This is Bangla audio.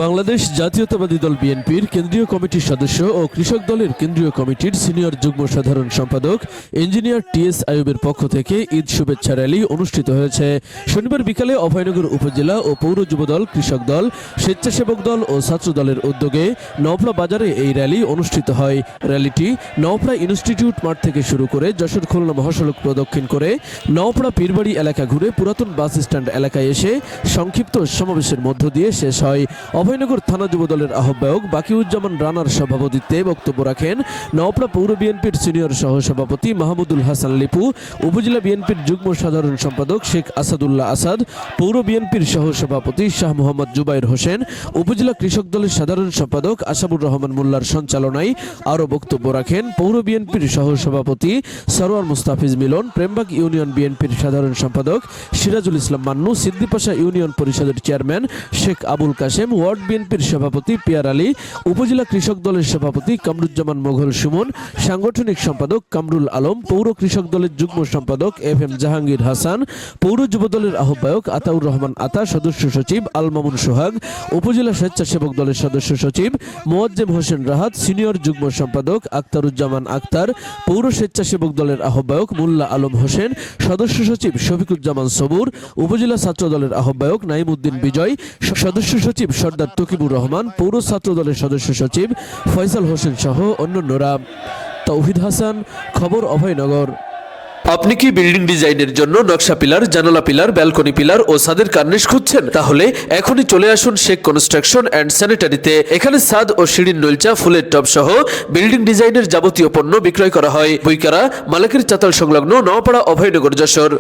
বাংলাদেশ জাতীয়তাবাদী দল বিএনপির কেন্দ্রীয় কমিটির সদস্য ও কৃষক দলের কেন্দ্রীয় কমিটির সিনিয়র যুগ্ম সাধারণ সম্পাদক ইঞ্জিনিয়ার টিএস আইয়ুবের পক্ষ থেকে ঈদ শুভেচ্ছা র্যালি অনুষ্ঠিত হয়েছে। শনিবার বিকালে অভয়নগর উপজেলা ও পৌর যুবদল, কৃষক দল, স্বেচ্ছাসেবক দল ও ছাত্র দলের উদ্যোগে নওপড়া বাজারে এই র্যালি অনুষ্ঠিত হয়। র্যালিটি নওপড়া ইনস্টিটিউট মাঠ থেকে শুরু করে যশোর খুলনা মহাসড়ক প্রদক্ষিণ করে নওপড়া পীরবাড়ি এলাকা ঘুরে পুরাতন বাস স্ট্যান্ড এলাকায় এসে সংক্ষিপ্ত সমাবেশের মধ্য দিয়ে শেষ হয়। অভয়নগর থানা যুবদলের আহ্বায়ক বাকিউজ্জামান রানার সভাপতিত্বে বক্তব্য রাখেন নওপড়া পৌর বিএনপির সিনিয়র সহসভাপতি মাহমুদুল হাসান লিপু, উপজেলা বিএনপির যুগ্ম সাধারণ সম্পাদক শেখ আসাদুল্লাহ আসাদ, পৌর বিএনপির সহসভাপতি শাহ মোহাম্মদ জুবাইর হোসেন, উপজেলা কৃষক দলের সাধারণ সম্পাদক আসাবুর রহমান মোল্লার সঞ্চালনায় আরও বক্তব্য রাখেন পৌর বিএনপির সহসভাপতি সরোয়ার মুস্তাফিজ মিলন, প্রেমবাগ ইউনিয়ন বিএনপির সাধারণ সম্পাদক সিরাজুল ইসলাম মান্নু, সিদ্দিপাশা ইউনিয়ন পরিষদের চেয়ারম্যান শেখ আবুল কাশেম, ওয়ার্ড বিএনপির সভাপতি পিয়ার আলী, উপজেলা কৃষক দলের সভাপতি কামরুজ্জামান মোঘল সুমন, সাংগঠনিক সম্পাদক কামরুল আলম, পৌর কৃষক দলের যুগ্ম সম্পাদক FM জাহাঙ্গীর হাসান, পৌর যুবদলের আহ্বায়ক আতাউর রহমান আতা, সদস্য সচিব আল মামুন সোহাগ, উপজেলা স্বেচ্ছাসেবক দলের সদস্য সচিব মোয়াজ্জেম হোসেন রাহাত, সিনিয়র যুগ্ম সম্পাদক আখতারুজ্জামান আক্তার, পৌর স্বেচ্ছাসেবক দলের আহ্বায়ক মোল্লা আলম হোসেন, সদস্য সচিব শফিকুজ্জামান সবুর, উপজেলা ছাত্র দলের আহ্বায়ক নাইমুদ্দিন বিজয়, সদস্য সচিব সর্দার তকিবুর রহমান, পৌর ছাত্র দলের সদস্য সচিব ফয়সাল হোসেন সহ অন্যান্যরা। তৌহিদ হাসান, খবর অভয়নগর। আপনি কি বিল্ডিং ডিজাইনের জন্য নকশা পিলার, জানালা পিলার, ব্যালকনি পিলার ও ছাদের কার্নিশ খুঁজছেন? তাহলে এখনই চলে আসুন শেখ কনস্ট্রাকশন অ্যান্ড স্যানিটারিতে। এখানে ছাদ ও সিঁড়ির নলচা, ফুলের টব সহ বিল্ডিং ডিজাইনের যাবতীয় পণ্য বিক্রয় করা হয়। বইকারা মালাকের চাতাল সংলগ্ন নওপাড়া, অভয়নগর, যশোর।